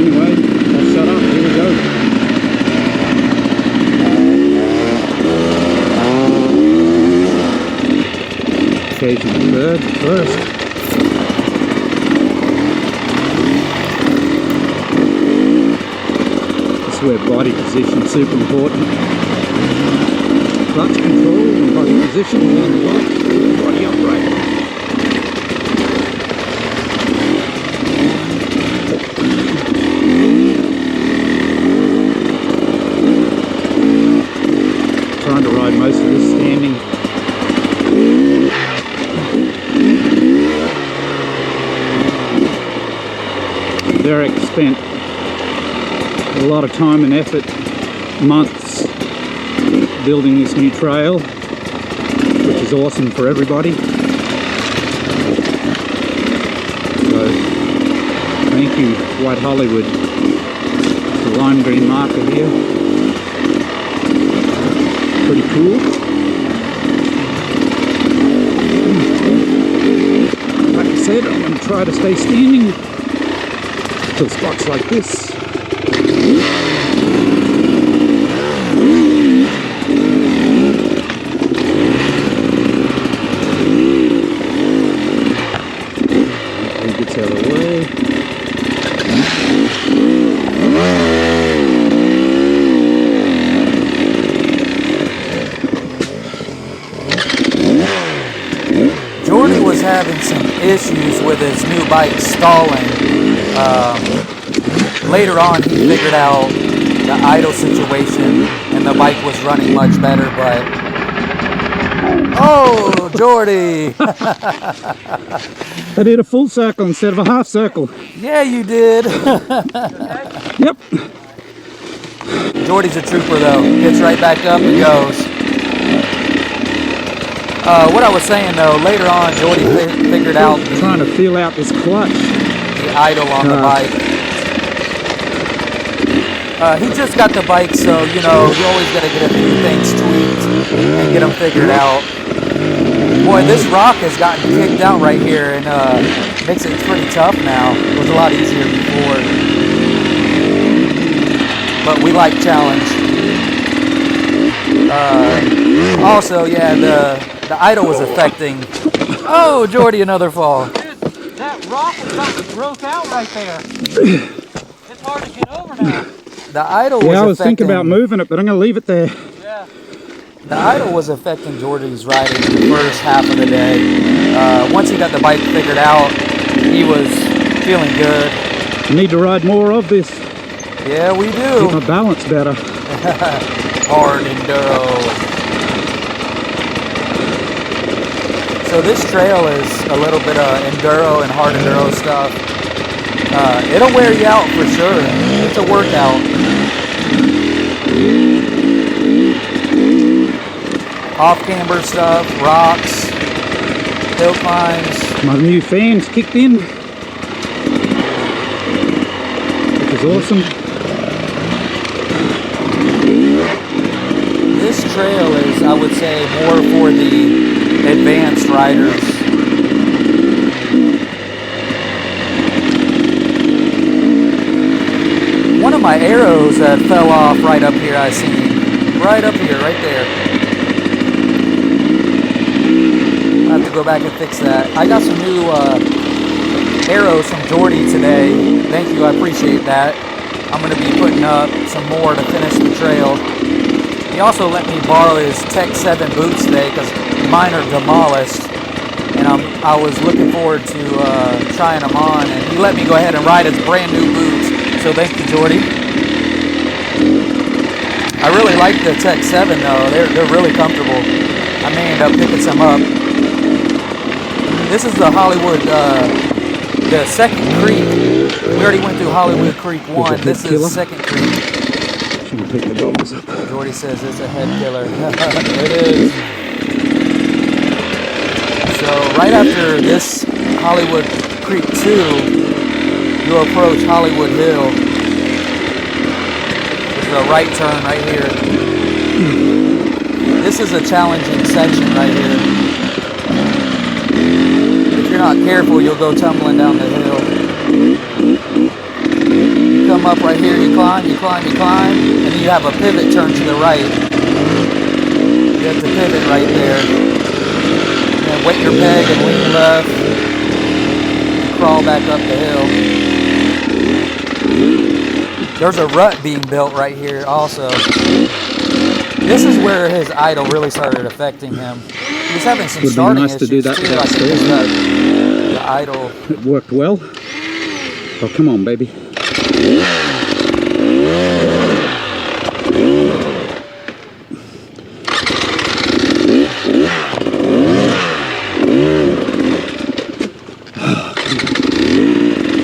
anyway, I'll shut up. Here we go. Occasional bird first. This is where body position is super important. Clutch control and body position and body upright. Trying to ride most of this standing. Derek spent a lot of time and effort, months, building this new trail, which is awesome for everybody. So, thank you, White Hollywood. The lime green marker here. Pretty cool. Like I said, I'm going to try to stay standing till spots like this. He gets out of the way. Jordy was having some issues with his new bike stalling. Later on, he figured out the idle situation, and the bike was running much better. But oh, Jordy! I did a full circle instead of a half circle. Yeah, you did. Yep. Jordy's a trooper, though. Gets right back up and goes. What I was saying, though, later on, Jordy figured out Trying to feel out this clutch. the idle on the bike. He just got the bike, so, you know, you always got to get a few things tweaked and get them figured out. Boy, this rock has gotten kicked out right here and makes it pretty tough now. It was a lot easier before. But we like challenge. Also, yeah, the idle was affecting. Oh, Jordy, another fall. Dude, that rock is about to broke out right there. It's hard to get over now. The idle was Yeah, I was affecting, thinking about moving it, but I'm going to leave it there. Yeah. The idle was affecting Jordy's riding the first half of the day. Once he got the bike figured out, he was feeling good. I need to ride more of this. Yeah, we Get do. my balance better. Hard enduro. So this trail is a little bit of enduro and hard enduro stuff. It'll wear you out for sure. It's a workout. Off-camber stuff, rocks, hill climbs. My new fans kicked in, which is awesome. This trail is, I would say, more for the advanced riders. One of my arrows that fell off right up here, I seen. Right up here, right there. I have to go back and fix that. I got some new arrows from Jordy today. Thank you, I appreciate that. I'm going to be putting up some more to finish the trail. He also let me borrow his Tech 7 boots today because mine are demolished. And I was looking forward to trying them on. And he let me go ahead and ride his brand new boots. So thank you, Jordy. I really like the Tech 7 though. They're really comfortable. I may end up picking some up. This is the Hollywood, the second creek. We already went through Hollywood Creek 1. This is Second Creek. Should pick the dogs up. Jordy says it's a head killer. It is. So right after this Hollywood Creek 2, you approach Hollywood Hill. There's a right turn right here. This is a challenging section right here. If you're not careful, you'll go tumbling down the hill. You come climb, you climb, you climb, and then you have a pivot turn to the right. You have to pivot right there. And then wet your peg and lean left. And crawl back up the hill. There's a rut being built right here also. This is where his idle really started affecting him. He was having some starting nice issues to do that too, without like the idle. It worked well. Oh, come on, baby.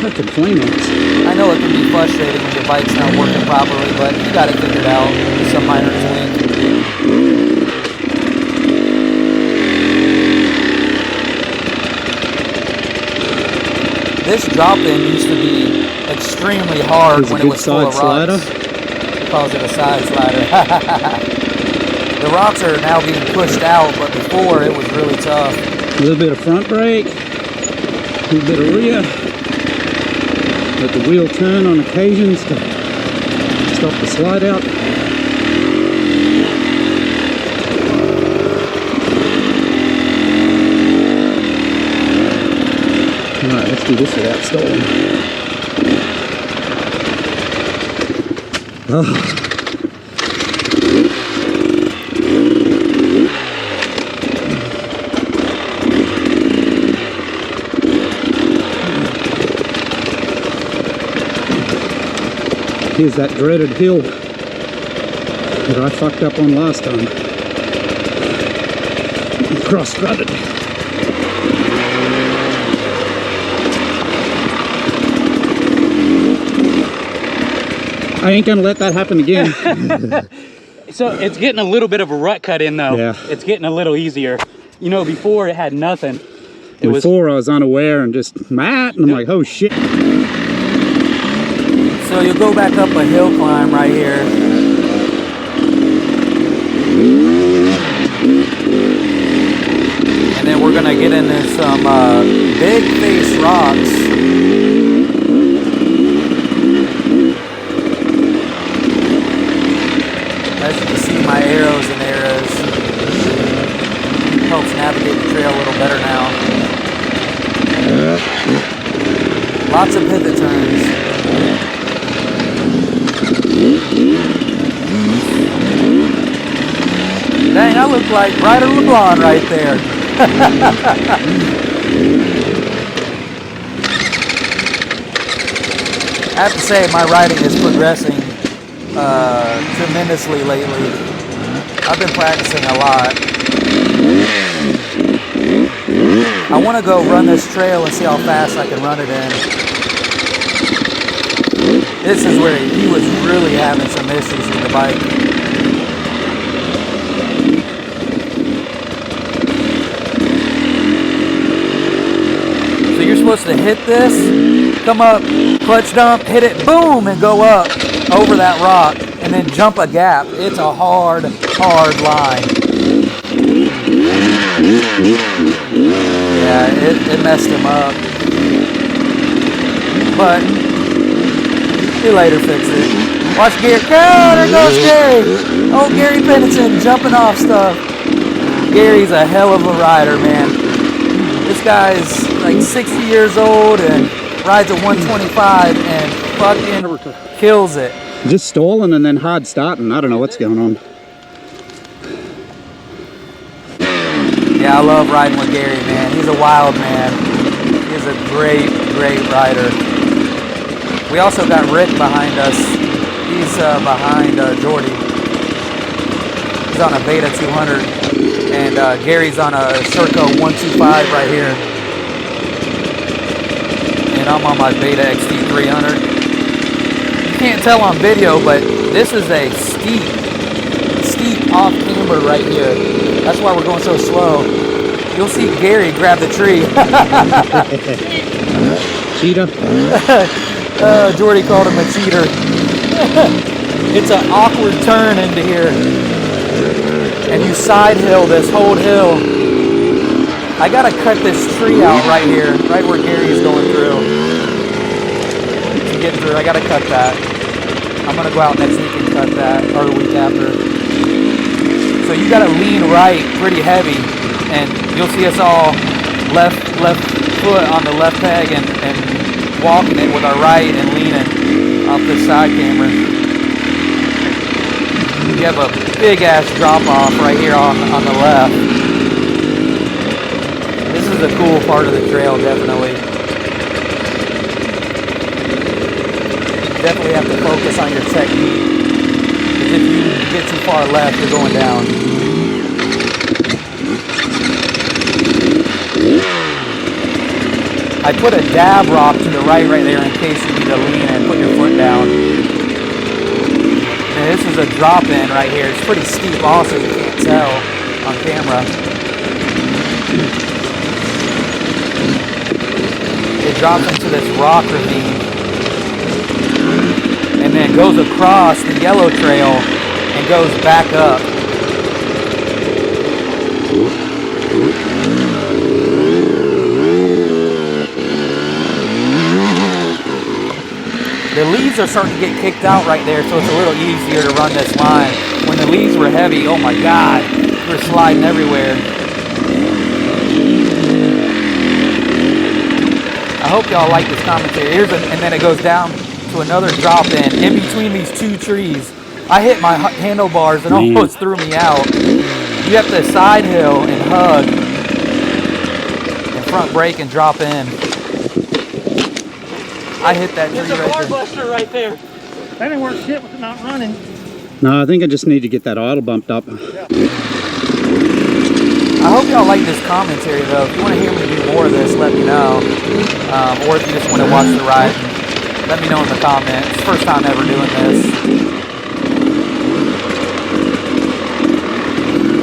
Fucking flame outs. I know it can be frustrating when your bike's not working properly, but you got it figured out. Just some minor tweak. This drop-in used to be extremely hard when it was full of rocks. He calls it a side slider. The rocks are now being pushed out, but before it was really tough. A little bit of front brake, a little bit of rear. Let the wheel turn on occasions to stop the slide out. Alright, let's do this without stalling. Oh. Here's that dreaded hill that I fucked up on last time. Cross-strutted. I ain't gonna let that happen again. So it's getting a little bit of a rut cut in though. Yeah. It's getting a little easier. You know, before it had nothing. Before I was unaware and just mad, and I'm like, oh shit. So you'll go back up a hill climb right here. And then we're gonna get into some big face rocks. As you can see, my arrows and arrows helps navigate the trail a little better now. Lots of pivot turns. Dang, I look like Ryder LeBlanc right there. I have to say, my riding is progressing tremendously lately. I've been practicing a lot. I want to go run this trail and see how fast I can run it in. This is where he was really having some issues with the bike. So you're supposed to hit this, come up, clutch dump, hit it, boom, and go up over that rock, and then jump a gap. It's a hard, hard line. Yeah, it messed him up. But he later fixed it. Watch Gary. Oh, there goes Gary. Oh, Gary Pennington jumping off stuff. Gary's a hell of a rider, man. This guy's like 60 years old and rides a 125 and fucking kills it. Just stalling and then hard starting. I don't know what's going on. Yeah, I love riding with Gary, man. He's a wild man. He's a great, great rider. We also got Rick behind us. He's behind Jordy. He's on a Beta 200. And Gary's on a Sherco 125 right here. And I'm on my Beta XT 300. You can't tell on video, but this is a steep off camber right here. That's why we're going so slow. You'll see Gary grab the tree. Cheetah. Jordy called him a cheater. It's an awkward turn into here. And you side hill this whole hill. I gotta cut this tree out right here, right where Gary is going through. To get through, I gotta cut that. I'm gonna go out next week and cut that, or the week after. So you gotta lean right pretty heavy, and you'll see us all left foot on the left peg and walking it with our right and leaning off the side camera. You have a big ass drop off right here on the left. This is a cool part of the trail, definitely. You definitely have to focus on your technique, because if you get too far left, you're going down. I put a dab rock to the right there in case you need to lean and put your foot down. And this is a drop in right here. It's pretty steep also, you can't tell on camera. It drops into this rock ravine and then goes across the yellow trail and goes back up. The leaves are starting to get kicked out right there, so it's a little easier to run this line. When the leaves were heavy, oh my God, we were sliding everywhere. I hope y'all like this commentary. And then it goes down to another drop in between these two trees. I hit my handlebars and almost threw me out. You have to side hill and hug and front brake and drop in. I hit that tree There's a right bar there. buster right there. That ain't worth shit with it not running. No, I think I just need to get that idle bumped up. Yeah. I hope y'all like this commentary though. If you want to hear me do more of this, let me know. Or if you just want to watch the ride, let me know in the comments. First time ever doing this.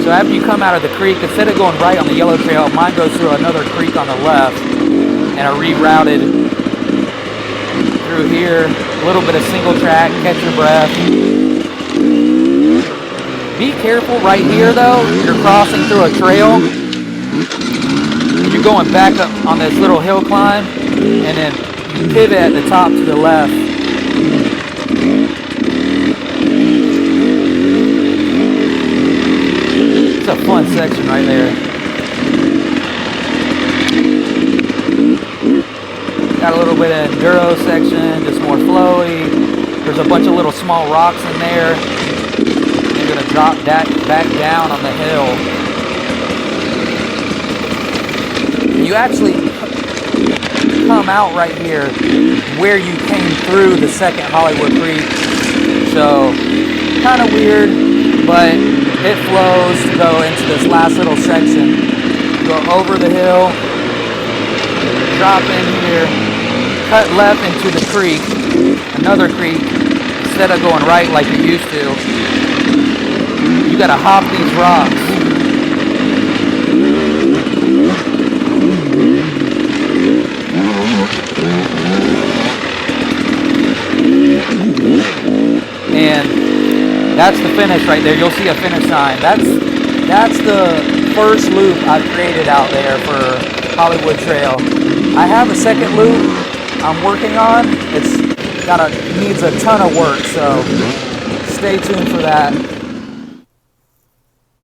So after you come out of the creek, instead of going right on the yellow trail, mine goes through another creek on the left, and I rerouted through here, a little bit of single track, catch your breath. Be careful right here though, you're crossing through a trail, you're going back up on this little hill climb, and then you pivot at the top to the left. It's a fun section right there. Got a little bit of enduro section, just more flowy. There's a bunch of little small rocks in there. You're gonna drop that back down on the hill. You actually come out right here where you came through the second Hollywood Creek. So, kind of weird, but it flows to go into this last little section. Go over the hill, drop in here, cut left into the creek, another creek, instead of going right like you used to. You gotta hop these rocks. And that's the finish right there. You'll see a finish sign. That's the first loop I've created out there for Hollywood Trail. I have a second loop I'm working on. It's needs a ton of work, so stay tuned for that.